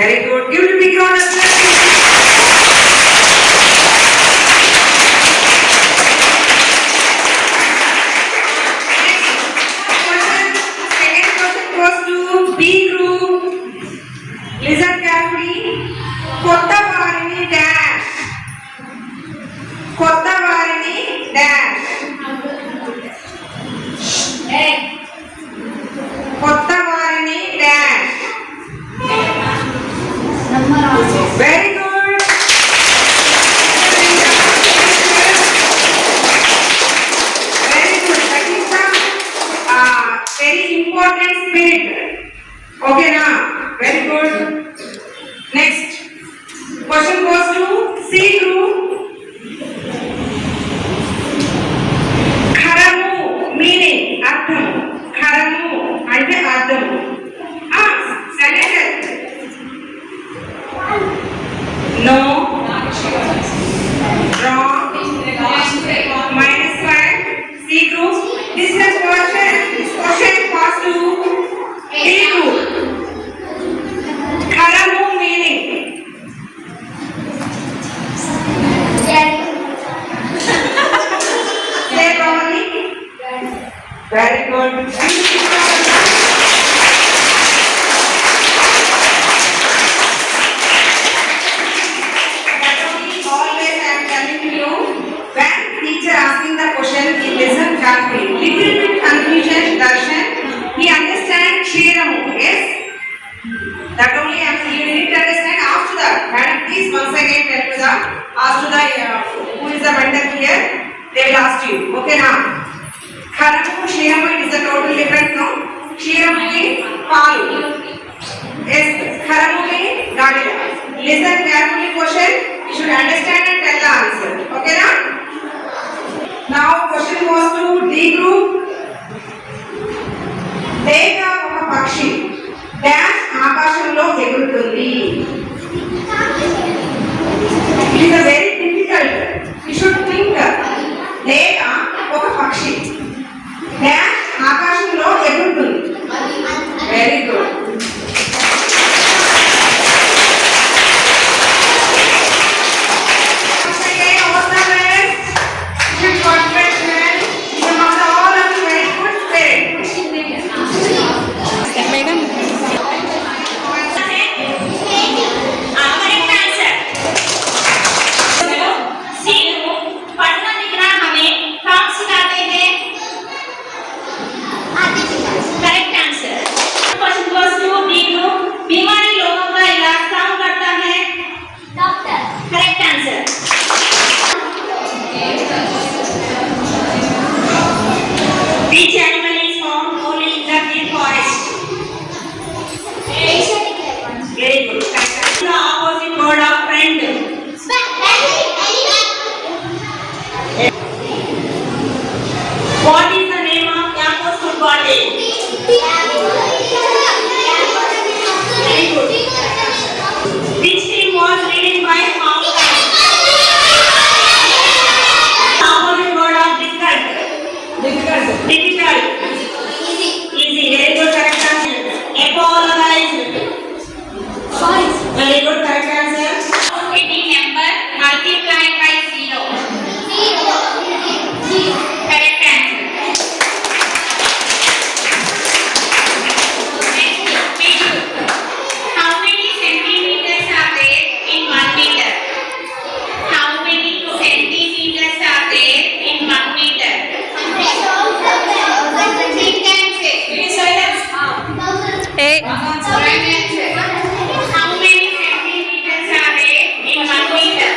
Very good. Give it a big round of applause. Very good. Very good. That is some very important spirit. Okay, now. Very good. Next. Question goes to C group. Kharamu meaning అర్థం. ఖరము అంటే అర్థం. Sentence. No. Wrong. -5. C group. This is question. This question pass to D group. Kharamu meaning. Say properly. Very good. Asking the question, he listen carefully. Little bit confusion, Darshan. He understand Shiramu. Yes. That only I am saying. You need to understand. After that, madam, please once again tell to the ask to the who is the vendor here. They will ask you. Okay now. Kharamu, Shiramu is a total different. No. Shiramu means palu. Yes. Kharamu means gadila. Listen carefully question. You should understand and tell the answer. Okay now. Now question goes to D group. Dega oka pakshi dash ఆకాశంలో ఎగురుతుంది. It is a very difficult. You should think. Dega oka pakshi dash ఆకాశంలో ఎగురుతుంది. Very good. What is the name of campus football day? Very good. Which team was leading by Hong Kong? Opposite word of difficult. Difficult. Easy. Very good. Correct answer. Apologize. Very good. Correct answer. Any number multiplied by 0. Correct answer. How many centimeters are there in 1 meter? How many centimeters are there in 1 meter? Big time say. Please silence. Hey. Right answer. How many centimeters are there in 1 meter?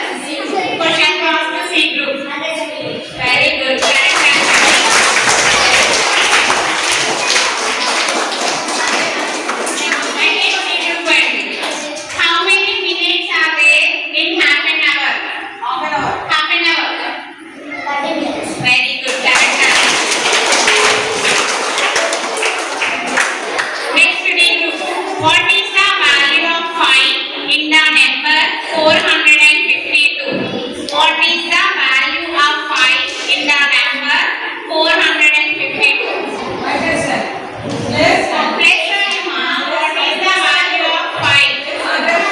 Question was to C group. Very good. Correct answer. How many minutes are there in half an hour? Half an hour. Very good. Correct answer. Next D group. What is the value of 5 in the number 452? What is the value of 5 in the number 452? Yes. What is the value of 5?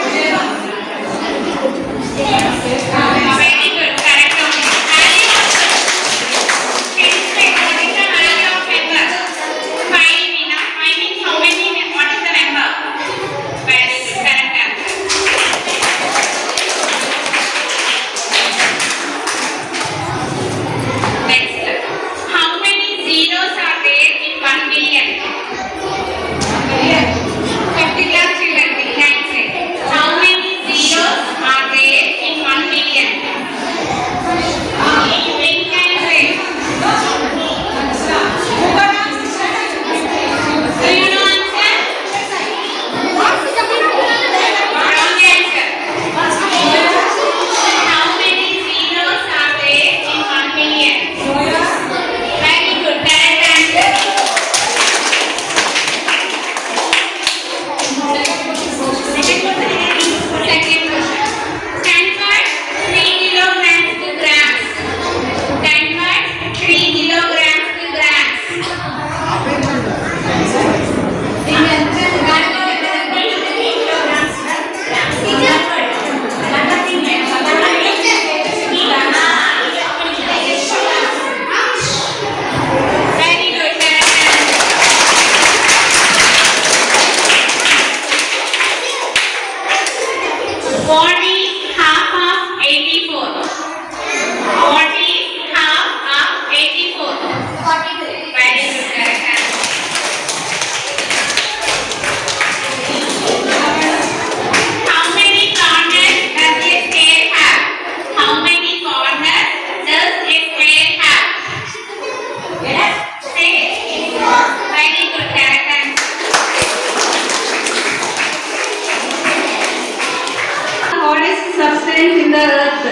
substance in the earth?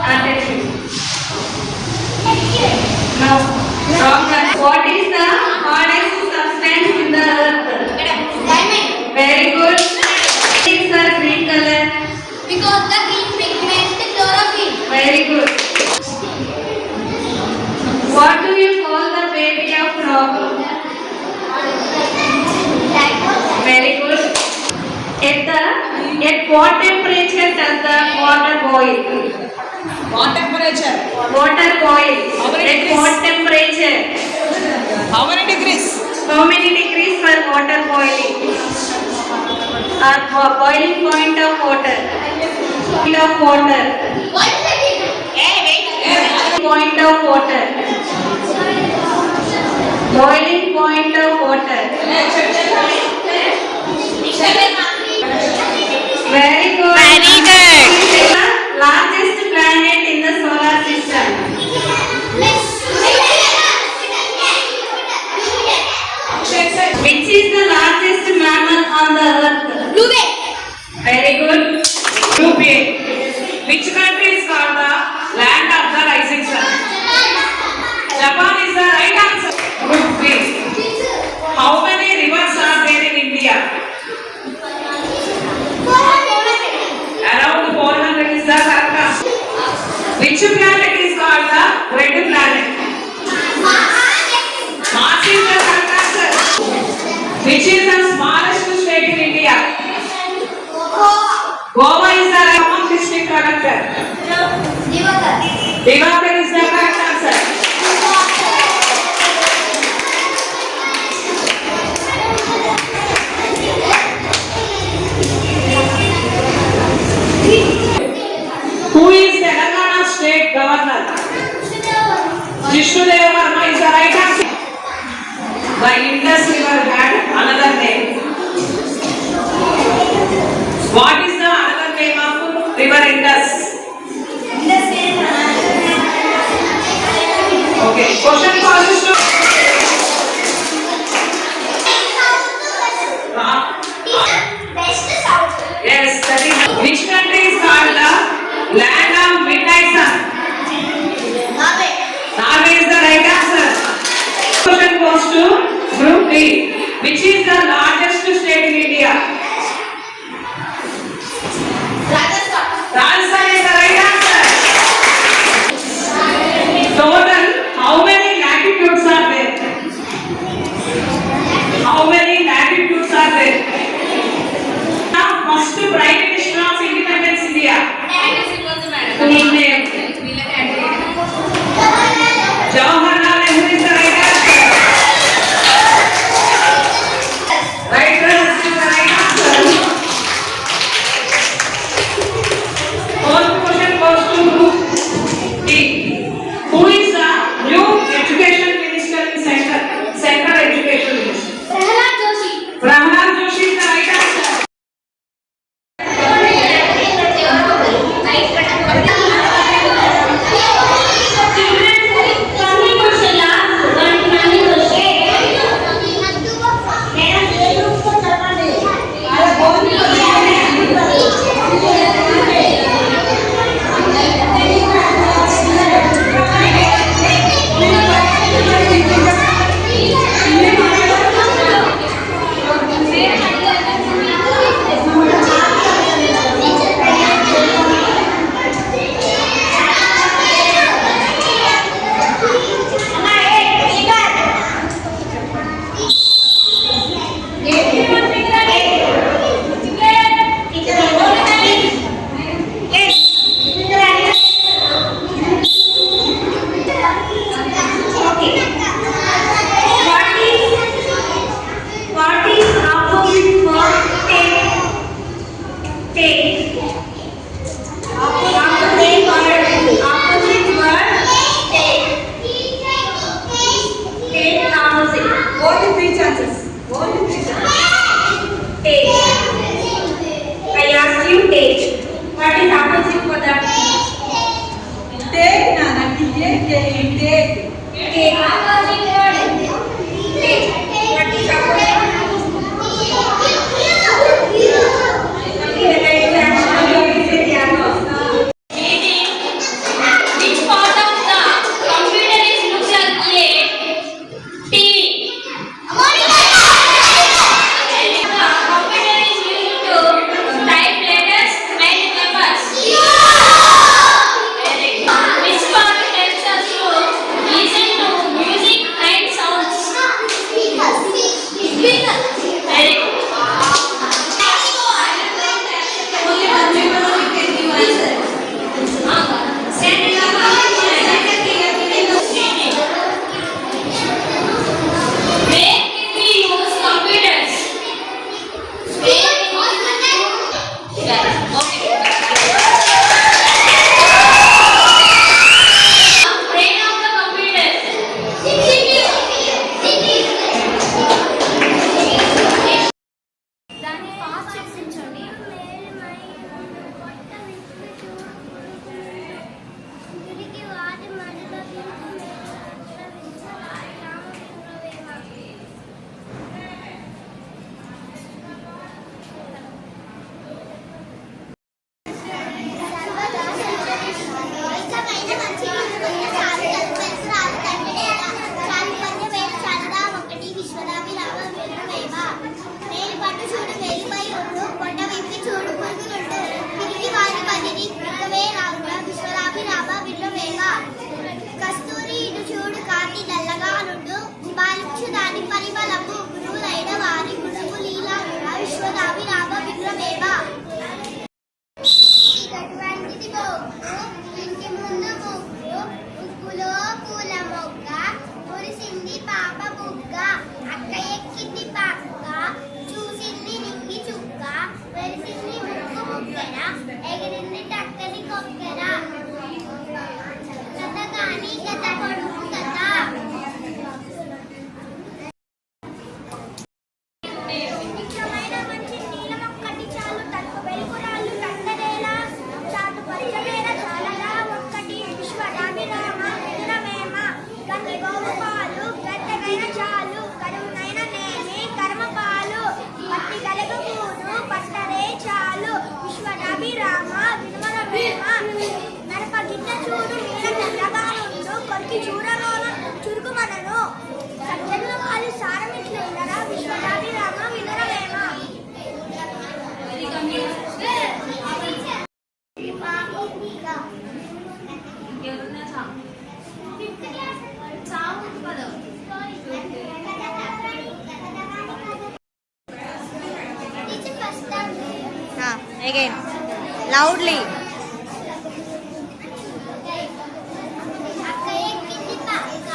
Attention. No. Wrong. What is the hardest substance in the earth? Diamond. Very good. Things are green color. Because the green pigment chlorophyll. Very good. What do you call the baby of frog? Very good. At what temperature does the water boil? What temperature? Water boil. How many At degrees? what temperature? How many degrees? How many degrees for water boiling? Boiling point of water. Point of water. What is it? Point of water. Boiling point of water. Very good. Very good. The largest planet in the solar system. Which is the largest mammal on the earth? Blue whale. Very good. Group A. Which country is called the land of the rising sun? Japan is the right answer. Group B. How many rivers are there in India? Around 400 is the correct answer. Which planet is called the red planet? Mars is the correct answer. Which is the smallest state in India? Goa is the common district collector. Divakar is the correct answer. Who is Telangana state governor? Jishnu Deva Verma is the right answer. The Indus River had another name. What is the another name of river Indus? Okay, question for you. Yes, that is. Which country is called the land of midnight sun? Norway is the right answer. Question goes to Group D. Which is the largest state in India? Rajasthan is the right answer. Total, how many latitudes are there? How many latitudes are there? Now, first Prime Minister of Independence India. Full name. Jawaharlal Nehru is the right answer. Right answer. చూడు వెలిపై ఉండు పొట్ట విప్పి చూడు పురుగులుండు పిరికి వారి పదిని విక్కవే రావుగా విశ్వరాభిరామ విలువేగ కస్తూరి ఇటు చూడు కాకి నల్లగా నుండు బాలించు దాని పరిమళము గురువులైన వారి గురువు లీలాగా విశ్వరాభిరామ విలువేగ ఇటువంటిది బొగ్గు ఇంటి ముందు ముగ్గు ముగ్గులో పూల మొగ్గ మురిసింది పాప బుగ్గ అక్క ఎక్కింది పక్క చూసింది నింగి చుక్క వెలిసింది ముక్కు ముక్కెన ఎగిరింది టక్కని కొక్కెన కథ కాని కథ కొడుకు కథ నిత్యమైన మంచి నీలం ఒక్కటి చాలు తక్కువ వెలుగురాళ్ళు తండరేలా చాటు పరిచమేర చాలలా ఒక్కటి విశ్వరాభిరామ వినురవేమ గంగి గోవు పాలు గద్దెగైన చాలు కరువునైన నేమి కర్మ పాలు పట్టి గలగ పూలు పట్టరే చాలు విశ్వరాభిరామ వినురవేమ నరప గిన్నె చూడు నీల తెల్లగా ఉండు కొరికి చూడలోన చురుకు మనను సజ్జనుల వాళ్ళు సారమిట్లు ఉండరా విశ్వరాభిరామ వినురవేమ Again, loudly. అక్క ఎక్కింది పక్క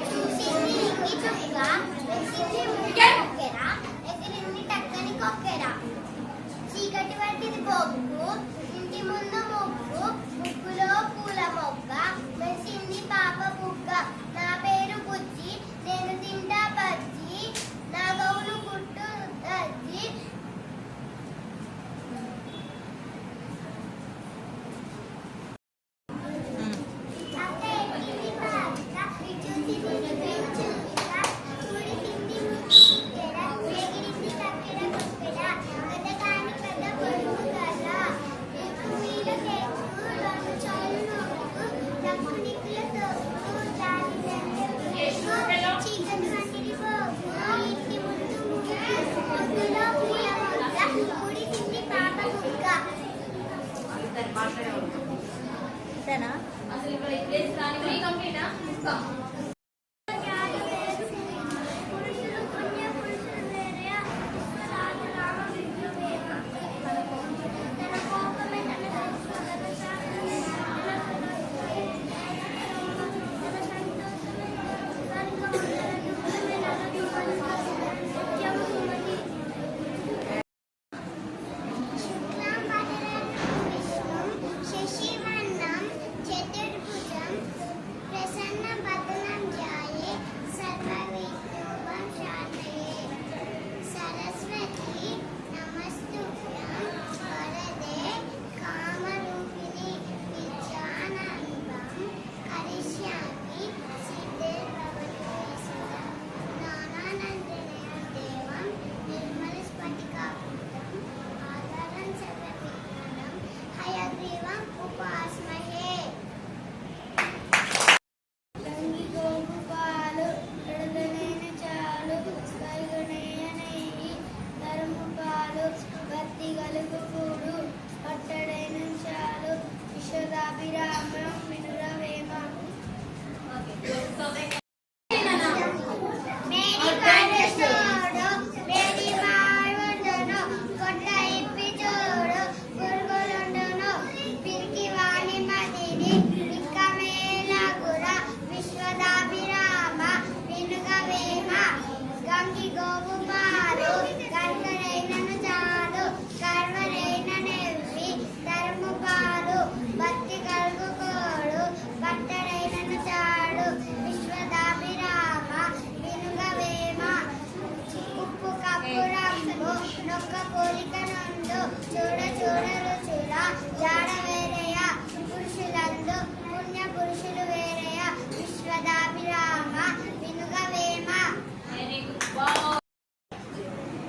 చూసింది ఇంగి చుక్క వెలిసింది ముక్కెన ఎగిరింది టక్కని కొక్కెర చీకటి వంటిది బొగ్గు ఇంటి ముందు ముగ్గు ముగ్గులో పూల మొగ్గ వెలిసింది పాప బుగ్గ నా పేరు బుజ్జి నేను తింటా బజ్జి నా గౌను గుట్టు దజ్జి అక్క ఎక్కింది పక్క చూసింది ఇంగి చుక్క చూడింది ముక్కెర ఎగిరింది టక్కన కొక్కెర కథ కాని కథ పొడుగు కథ ఎక్కు మీద కేకు రెండు చాలు నక్కు నిక్కుల తోపు దాని చీకటి వంటిది పోగు ఇంటి ముందు ముగ్గు ముగ్గులో పూల మొగ్గ ముడిసింది పాప బుగ్గ అంతేనా? పురుషులు పుణ్య పురుషులు వేరే విశ్వరాభిరామ విగ్రహేమ తన కోపమే తన సంతోషమే శశివర్ణం చతుర్భుజం ప్రసన్న వదనం ధ్యాయే సర్వవిఘ్నోపం శాంతయే సరస్వతి నమస్తుభ్యం వరదే కామరూపిణి విద్యానందం కరిష్యామి సిద్ధిర్భవతు సుతం జ్ఞానానందనయం దేవం నిర్మలస్ఫటికాకృతం ఆధారం సర్వవిజ్ఞానం హయగ్రీవం ఉపాస్మహే గంగి గోగు పాలు ఎడదనైన చాలు స్కైగునైన నెయ్యి ధర్ము పాలు భక్తి గలుగు కూడు పట్టడైన చాలు విశ్వదాభిరామం వినురవేమ మేరీ పండు మేరీ మాడును కొట్ట ఇప్పి చూడు పురుగులుండును పిరికి వాణి మదిని విక్కమేలగుర విశ్వదాభిరామ వినుగవేమ గంగి గోవు పాలు గంగరైనను చాలు కర్వరైన నెవ్వి ధర్ము పాలు భక్తి కలుగు కోడు పట్టడైనను చాడు విశ్వదాభిరామ వినుగవేమ ఉప్పు కప్పు రంగు నొక్క పోలిక నుండు చూడ చూడ రుచుల జాడ వేరేయ పురుషులందు పుణ్య పురుషులు వేరేయ విశ్వదాభిరామ వినుగవేమ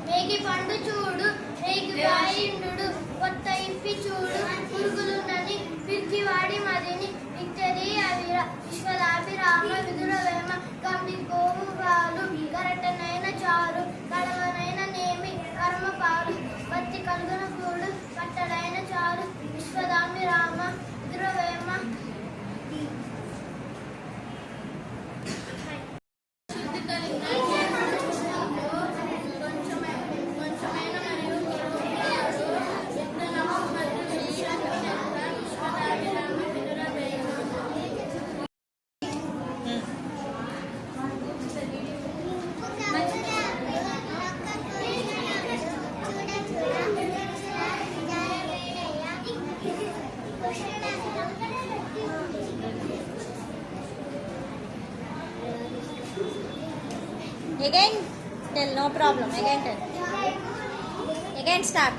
రేగి పండు చూడు రేగి వాయిండు కొత్త ఇప్పి చూడు పురుగులున్నది పిరికివాడి మదిని విక్టరీ అవిర విశ్వదాభిరామ విదురవేమ గండి గోవు పాలు గరటనైన చారు కడవనైన నేమి కర్మ పాలు చంద్రవేమ Again tell, no problem. Again tell. Again start.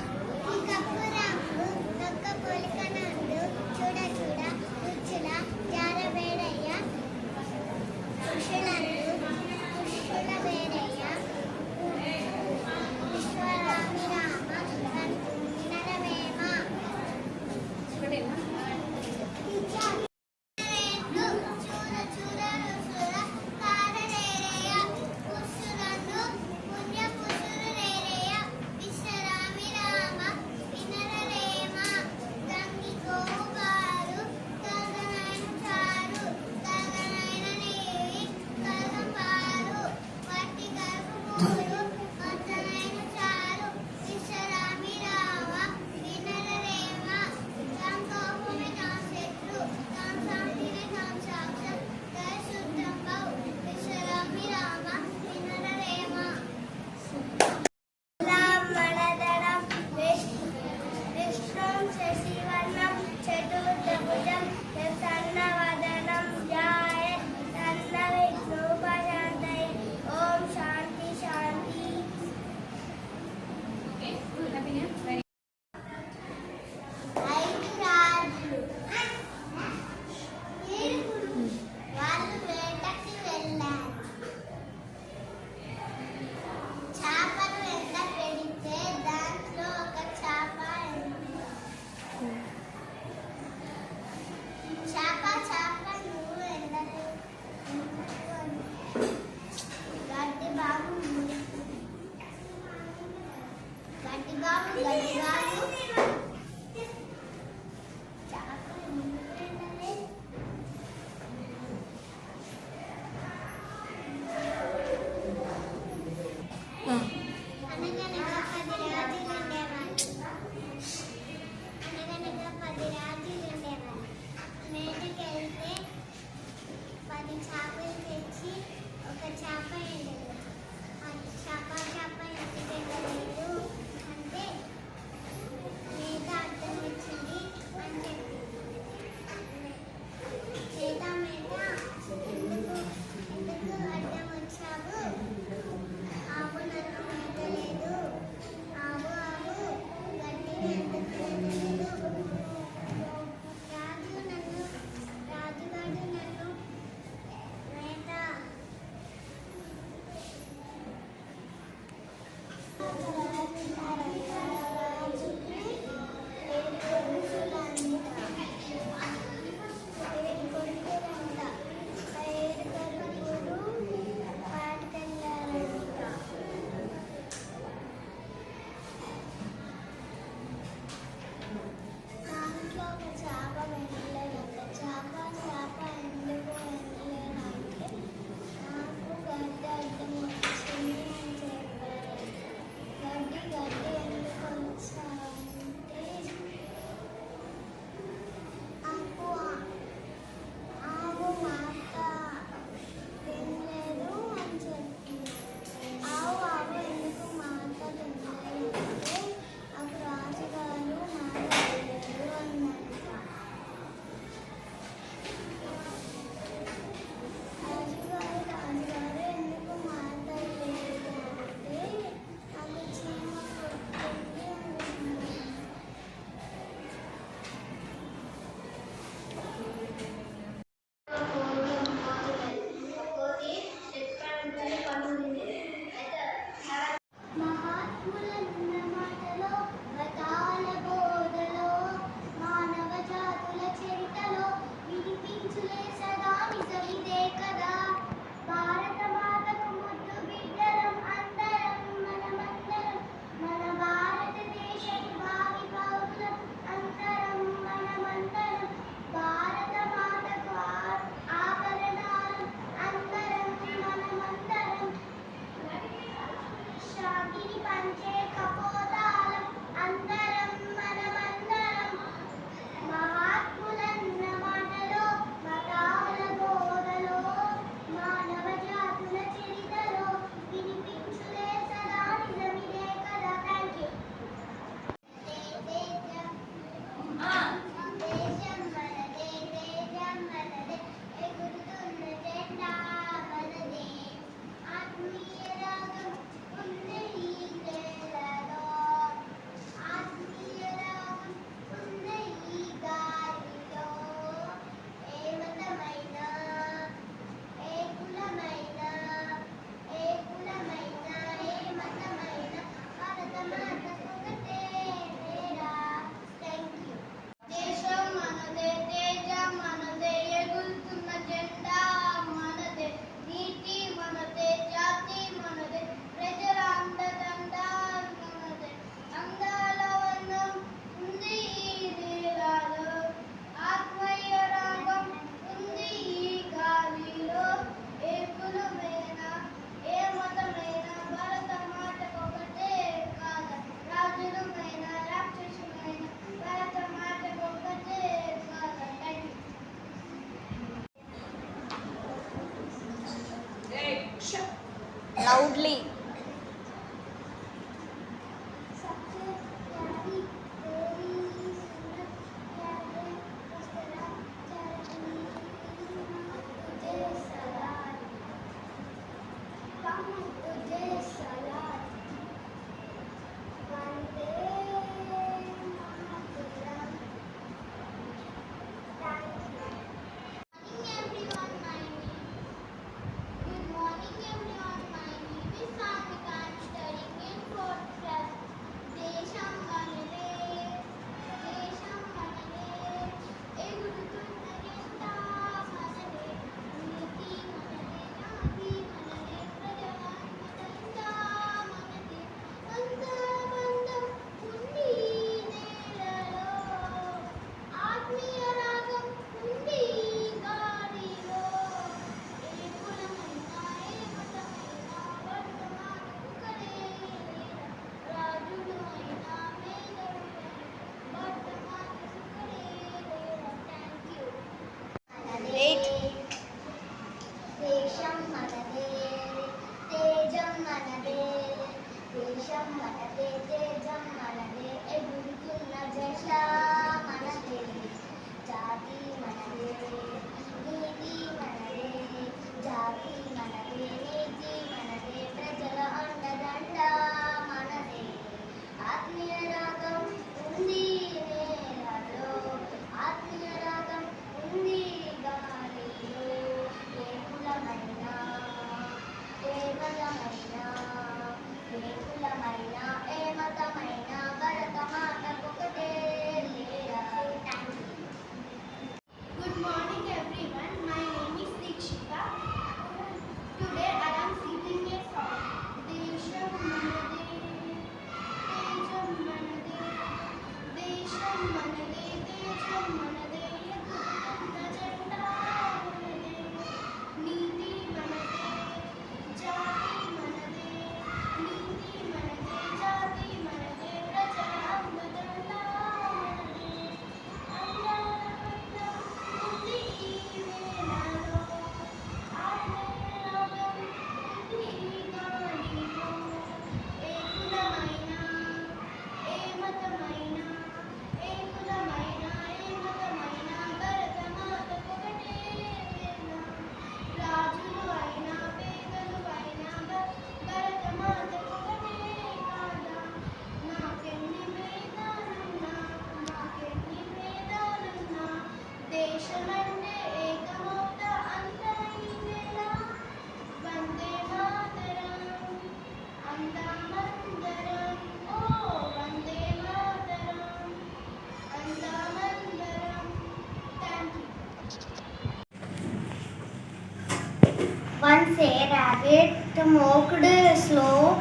The mocked slow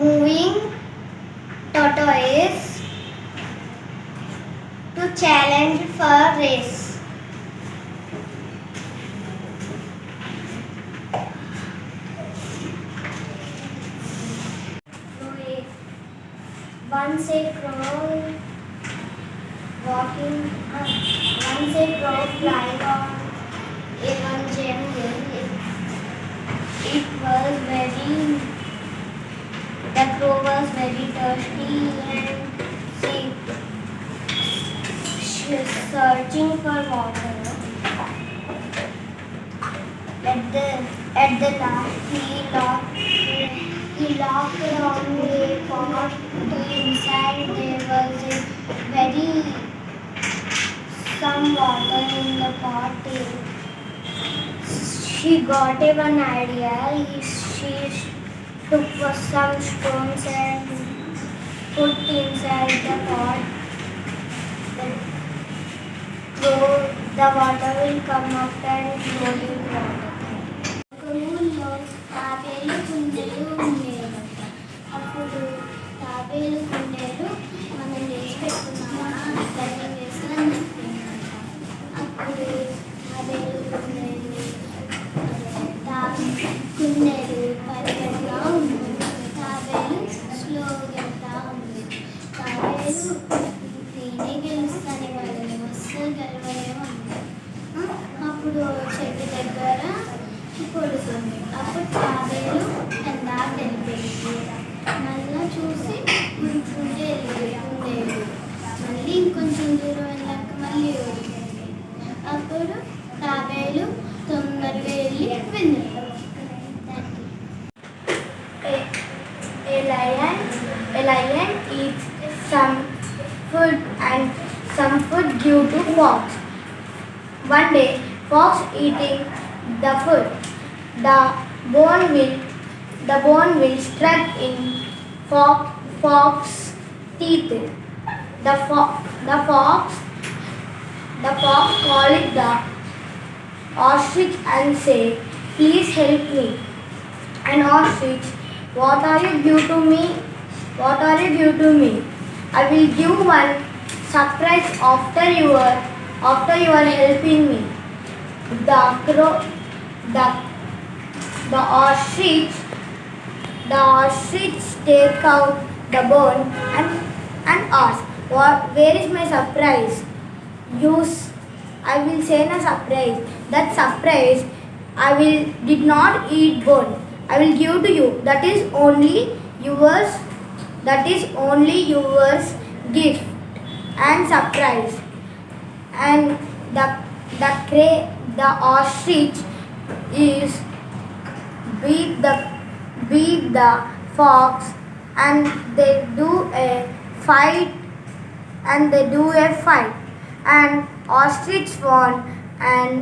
moving tortoise to challenge for race. Once a crow walking, once a crow flying on a one jungle. It was very, the crow was very thirsty and she was searching for water. At the last, he locked on a pot. Inside there was a very some water in the pot. She got one idea. She took some stones and put inside the pot. The water will come up and flow in water. ఊళ్ళో తాబేలు కుందేలు ఉండేవట. అప్పుడు తాబేలు కుందేలు మనం లేచి పెట్టుకున్నామా దాన్ని వేసుకొని చెప్పిందట. అప్పుడు తాబేలు కుందేలు పరిగెత్తుతా ఉంది. తాబేలు స్లోగా వెళ్తా ఉంది. తాబేలు నేనే గెలుస్తాను వాళ్ళని అస్సలు గెలవలేమన్నా. అప్పుడు చెట్టు దగ్గర పడుతుంది. అప్పుడు తాబేలు ఎందా తెలిపేది. మళ్ళీ చూసి ఉంటుంటే ఉండేది. మళ్ళీ ఇంకొంచెం దూరం వెళ్ళాక మళ్ళీ ఓడిపోయింది. అప్పుడు తాబేలు తొందరగా వెళ్ళి విన్నది. A lion eats some food and some food due to fox. One day, fox eating the food. The bone will struck in fox teeth. The fox called the ostrich and say, "Please help me." And ostrich, "What are you due to me? What are you due to me? I will give one surprise after you are helping me." The crow, the ostrich take out the bone and ask, "Where is my surprise?" I will say a surprise. That surprise, did not eat bone. I will give to you. That is only yours gift and surprise. And the ostrich is beat the fox and they do a fight and ostrich won and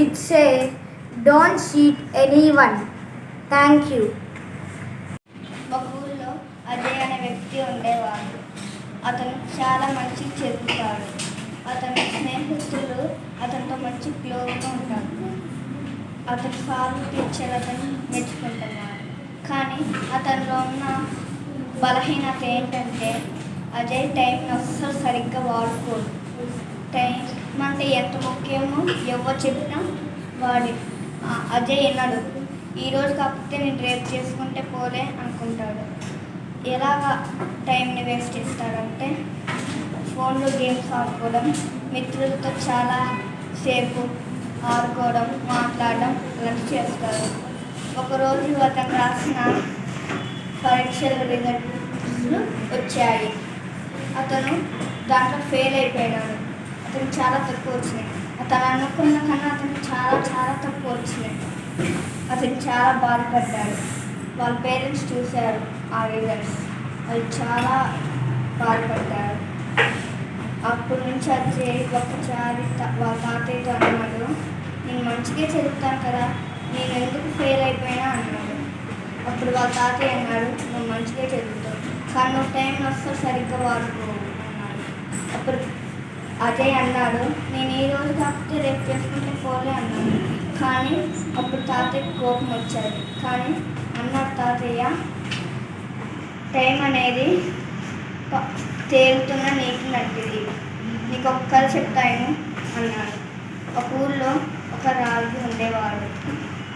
it say, "Don't cheat anyone." Thank you. ఒక ఊళ్ళో అజయ్ అనే వ్యక్తి ఉండేవాడు. అతను చాలా మంచి చదువుతాడు. అతని స్నేహితులు అతనితో మంచి క్లోజ్గా ఉంటారు. అతని ఫాదర్ టీచర్ అతను మెచ్చుకుంటున్నాడు. కానీ అతనిలో ఉన్న బలహీనత ఏంటంటే అజయ్ టైంని అస్సలు సరిగ్గా వాడుకోడు. టైం అంటే ఎంత ముఖ్యమో ఎవరు చెప్పినా అజయ్ విన్నాడు. ఈరోజు కాకపోతే నేను రేపు చేసుకుంటే పోలే అనుకుంటాడు. ఎలాగ టైంని వేస్ట్ చేస్తాడంటే ఫోన్లో గేమ్స్ ఆడుకోవడం, మిత్రులతో చాలా సేపు ఆడుకోవడం, మాట్లాడడం అలాంటివి చేస్తారు. ఒకరోజు అతను రాసిన పరీక్షల రిజల్ట్స్ వచ్చాయి. అతను దాంట్లో ఫెయిల్ అయిపోయినాడు. అతను చాలా తక్కువ వచ్చినాయి. అతను అనుకున్న కన్నా అతను చాలా చాలా తక్కువ వచ్చినాయి. అతను చాలా బాధపడ్డాడు. వాళ్ళ పేరెంట్స్ చూశారు ఆ రిజల్ట్స్. వాళ్ళు చాలా బాధపడ్డారు. అప్పటి నుంచి అది ఒకసారి వాళ్ళ తాతయ్యతో అన్నాడు, "నేను మంచిగా చదువుతాను కదా, నేను ఎందుకు ఫెయిల్ అయిపోయినా" అన్నాడు. అప్పుడు వాళ్ళ తాతయ్య అన్నాడు, "నువ్వు మంచిగా చదువుతావు కానీ నువ్వు టైం అస్సలు సరిగ్గా వాడుకోవు" అన్నాడు. అప్పుడు అజయ్ అన్నాడు, "నేను ఈ రోజు కాకపోతే రేపు చేసుకుంటే పోలే" అన్నాడు. కానీ అప్పుడు తాతయ్య కోపం వచ్చాడు. కానీ అన్నాడు తాతయ్య, టైం అనేది తేలుతున్న నీటి లాంటిది, నీకు ఒక కథ చెప్తాను అన్నాడు. ఒక ఊళ్ళో ఒక రాజు ఉండేవాడు.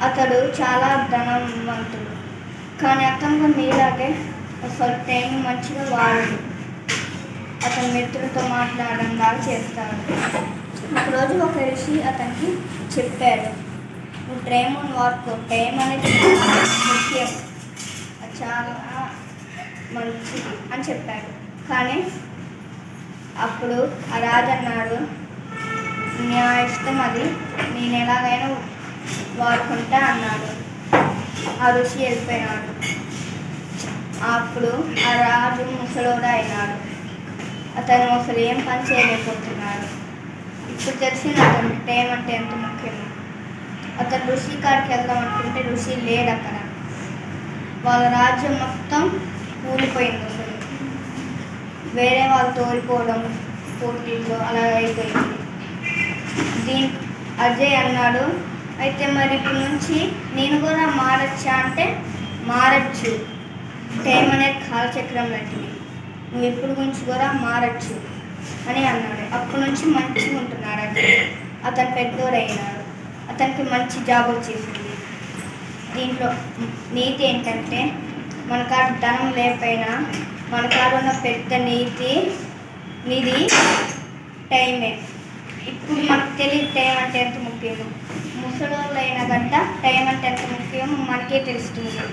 అతడు చాలా ధనవంతుడు, కానీ అతను నీలాగే అసలు టైం మంచిగా వాడదు. అతని మిత్రులతో మాట్లాడడం లాగా చేస్తాడు. ఒకరోజు ఒక ఋషి అతనికి చెప్పాడు, నువ్వు టైం వాడుకో, టైం అనేది ముఖ్యం, అది చాలా మంచిది అని చెప్పాడు. కానీ అప్పుడు ఆ రాజు అన్నాడు, నా ఇష్టం, అది నేను ఎలాగైనా వాడుకుంటా అన్నాడు. ఆ ఋషి వెళ్ళిపోయినాడు. అప్పుడు ఆ రాజు ముసలోడు అయినాడు. అతను అసలు ఏం పని చేయలేకపోతున్నాడు. ఇప్పుడు తెలిసిన అతనికి టైం అంటే ఎంత ముఖ్యమో. అతను ఋషి కాడికి వెళ్దాం అనుకుంటే ఋషి లేడు అక్కడ. వాళ్ళ రాజ్యం మొత్తం కూలిపోయింది. అసలు వేరే వాళ్ళు తోలిపోవడం, పోటీల్లో అలా అయిపోయింది. అజయ్ అన్నాడు, అయితే మరి ఇప్పటి నుంచి నేను కూడా మారచ్చా అంటే మారచ్చు, టైం అనేది కాలచక్రం లాంటిది, నువ్వు ఇప్పుడు గురించి కూడా మారచ్చు అని అన్నాడు. అప్పటి నుంచి మంచిగా ఉంటున్నాడు అజయ్. అతను పెద్దోడైనాడు. అతనికి మంచి జాబ్ వచ్చేసింది. దీంట్లో నీతి ఏంటంటే, మన కాడ ధనం లేకపోయినా మన కాడ ఉన్న పెద్ద నిధి టైమే. ఇప్పుడు మనకు తెలియదు టైం అంటే ఎంత ముఖ్యమో. ముసలోళ్ళు అయినా గంట టైం అంటే ఎంత ముఖ్యమో మనకే తెలుస్తుంది.